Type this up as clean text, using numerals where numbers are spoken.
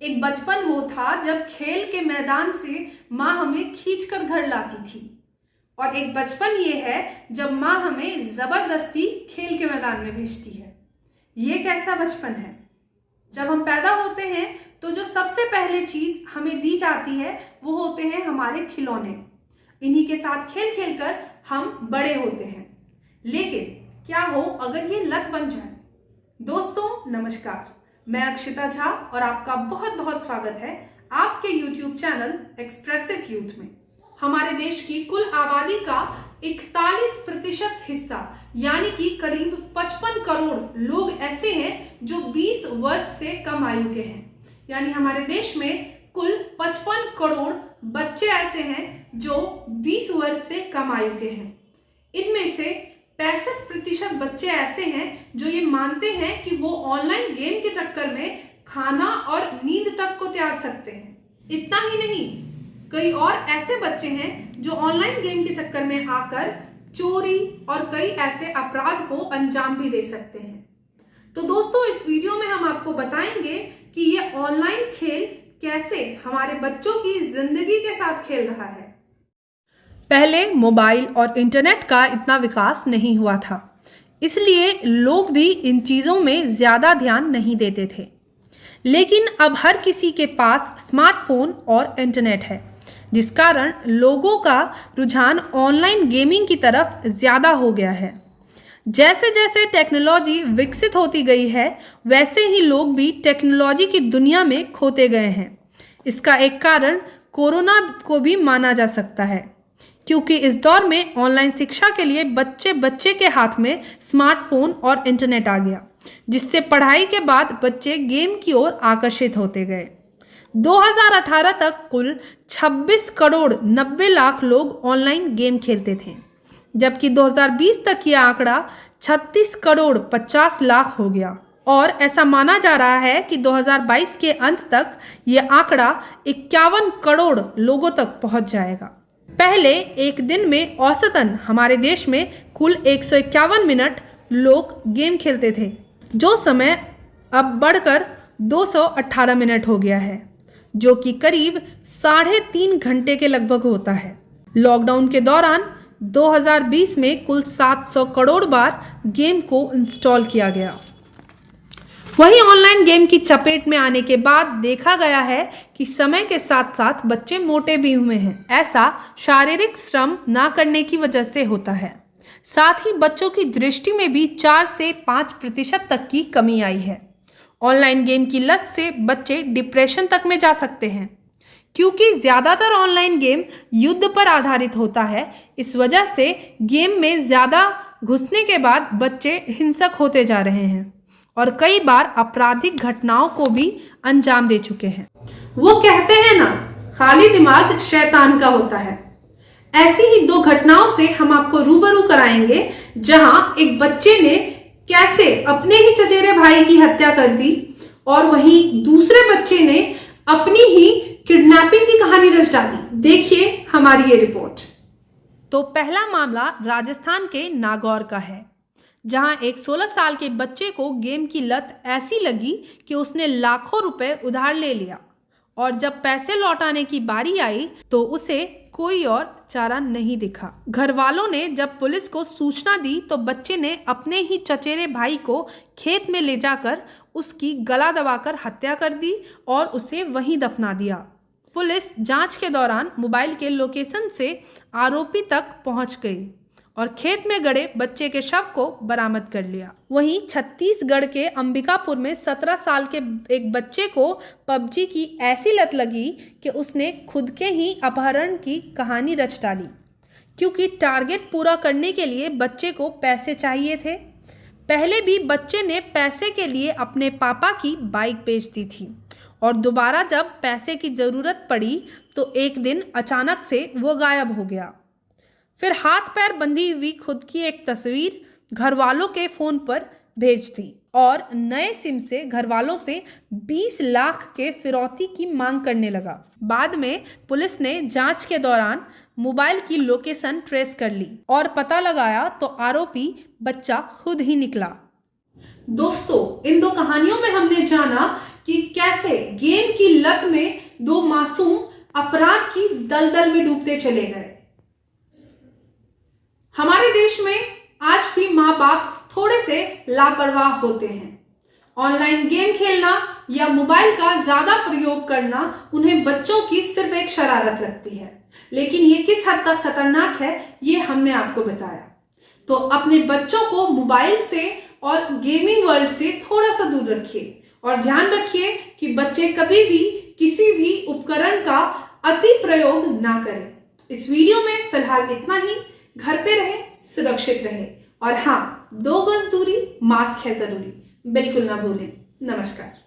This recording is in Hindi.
एक बचपन वो था जब खेल के मैदान से माँ हमें खींचकर घर लाती थी। और एक बचपन ये है जब माँ हमें जबरदस्ती खेल के मैदान में भेजती है। ये कैसा बचपन है? जब हम पैदा होते हैं तो जो सबसे पहले चीज हमें दी जाती है वो होते हैं हमारे खिलौने। इन्हीं के साथ खेल खेल कर हम बड़े होते हैं। लेकिन क्या हो अगर ये लत बन जाए? दोस्तों नमस्कार, मैं अक्षिता झा और आपका बहुत बहुत स्वागत है आपके YouTube चैनल एक्सप्रेसिव यूथ में। हमारे देश की कुल आबादी का 41% हिस्सा यानी कि करीब 55 करोड़ लोग ऐसे हैं जो 20 वर्ष से कम आयु के हैं। यानी हमारे देश में कुल 55 करोड़ बच्चे ऐसे हैं जो 20 वर्ष से कम आयु के हैं। इनमें से 65% बच्चे ऐसे हैं जो ये मानते हैं कि वो ऑनलाइन गेम के चक्कर में खाना और नींद तक को त्याग सकते हैं। इतना ही नहीं, कई और ऐसे बच्चे हैं जो ऑनलाइन गेम के चक्कर में आकर चोरी और कई ऐसे अपराध को अंजाम भी दे सकते हैं। तो दोस्तों इस वीडियो में हम आपको बताएंगे कि ये ऑनलाइन खेल कैसे हमारे बच्चों की जिंदगी के साथ खेल रहा है। पहले मोबाइल और इंटरनेट का इतना विकास नहीं हुआ था, इसलिए लोग भी इन चीज़ों में ज़्यादा ध्यान नहीं देते थे। लेकिन अब हर किसी के पास स्मार्टफोन और इंटरनेट है, जिस कारण लोगों का रुझान ऑनलाइन गेमिंग की तरफ ज़्यादा हो गया है। जैसे जैसे टेक्नोलॉजी विकसित होती गई है, वैसे ही लोग भी टेक्नोलॉजी की दुनिया में खोते गए हैं। इसका एक कारण कोरोना को भी माना जा सकता है, क्योंकि इस दौर में ऑनलाइन शिक्षा के लिए बच्चे के हाथ में स्मार्टफोन और इंटरनेट आ गया, जिससे पढ़ाई के बाद बच्चे गेम की ओर आकर्षित होते गए। 2018 तक कुल 26 करोड़ 90 लाख लोग ऑनलाइन गेम खेलते थे, जबकि 2020 तक यह आंकड़ा 36 करोड़ 50 लाख हो गया। और ऐसा माना जा रहा है कि 2022 के अंत तक यह आंकड़ा 51 करोड़ लोगों तक पहुंच जाएगा। पहले एक दिन में औसतन हमारे देश में कुल 151 मिनट लोग गेम खेलते थे, जो समय अब बढ़कर 218 मिनट हो गया है, जो कि करीब 3.5 घंटे के लगभग होता है। लॉकडाउन के दौरान 2020 में कुल 700 करोड़ बार गेम को इंस्टॉल किया गया। वहीं ऑनलाइन गेम की चपेट में आने के बाद देखा गया है कि समय के साथ साथ बच्चे मोटे भी हुए हैं। ऐसा शारीरिक श्रम ना करने की वजह से होता है। साथ ही बच्चों की दृष्टि में भी 4 से 5% तक की कमी आई है। ऑनलाइन गेम की लत से बच्चे डिप्रेशन तक में जा सकते हैं, क्योंकि ज़्यादातर ऑनलाइन गेम युद्ध पर आधारित होता है। इस वजह से गेम में ज़्यादा घुसने के बाद बच्चे हिंसक होते जा रहे हैं और कई बार आपराधिक घटनाओं को भी अंजाम दे चुके हैं। वो कहते हैं ना, खाली दिमाग शैतान का होता है। ऐसी ही 2 घटनाओं से हम आपको रूबरू कराएंगे, जहां एक बच्चे ने कैसे अपने ही चचेरे भाई की हत्या कर दी और वहीं दूसरे बच्चे ने अपनी ही किडनैपिंग की कहानी रच डाली। देखिए हमारी ये रिपोर्ट। तो पहला मामला राजस्थान के नागौर का है, जहां एक 16 साल के बच्चे को गेम की लत ऐसी लगी कि उसने लाखों रुपए उधार ले लिया और जब पैसे लौटाने की बारी आई तो उसे कोई और चारा नहीं दिखा। घर वालों ने जब पुलिस को सूचना दी तो बच्चे ने अपने ही चचेरे भाई को खेत में ले जाकर उसकी गला दबाकर हत्या कर दी और उसे वहीं दफना दिया। पुलिस जांच के दौरान मोबाइल के लोकेशन से आरोपी तक पहुंच गई और खेत में गड़े बच्चे के शव को बरामद कर लिया। वहीं छत्तीसगढ़ के अंबिकापुर में 17 साल के एक बच्चे को पबजी की ऐसी लत लगी कि उसने खुद के ही अपहरण की कहानी रच डाली, क्योंकि टारगेट पूरा करने के लिए बच्चे को पैसे चाहिए थे। पहले भी बच्चे ने पैसे के लिए अपने पापा की बाइक बेच दी थी और दोबारा जब पैसे की ज़रूरत पड़ी तो एक दिन अचानक से वो गायब हो गया। फिर हाथ पैर बंधी हुई खुद की एक तस्वीर घर वालों के फ़ोन पर भेज दी और नए सिम से घर वालों से 20 लाख के फिरौती की मांग करने लगा। बाद में पुलिस ने जांच के दौरान मोबाइल की लोकेशन ट्रेस कर ली और पता लगाया तो आरोपी बच्चा खुद ही निकला। दोस्तों इन 2 कहानियों में हमने जाना कि कैसे गेम की लत में दो मासूम अपराध की दलदल में डूबते चले गए। हमारे देश में आज भी माँ बाप थोड़े से लापरवाह होते हैं। ऑनलाइन गेम खेलना या मोबाइल का ज्यादा प्रयोग करना उन्हें बच्चों की सिर्फ एक शरारत लगती है, लेकिन ये किस हद तक खतरनाक है ये हमने आपको बताया। तो अपने बच्चों को मोबाइल से और गेमिंग वर्ल्ड से थोड़ा सा दूर रखिए और ध्यान रखिए कि बच्चे कभी भी किसी भी उपकरण का अति प्रयोग ना करें। इस वीडियो में फिलहाल इतना ही। घर पे रहें, सुरक्षित रहें और हाँ, 2 गज दूरी, मास्क है जरूरी, बिल्कुल ना भूलें। नमस्कार।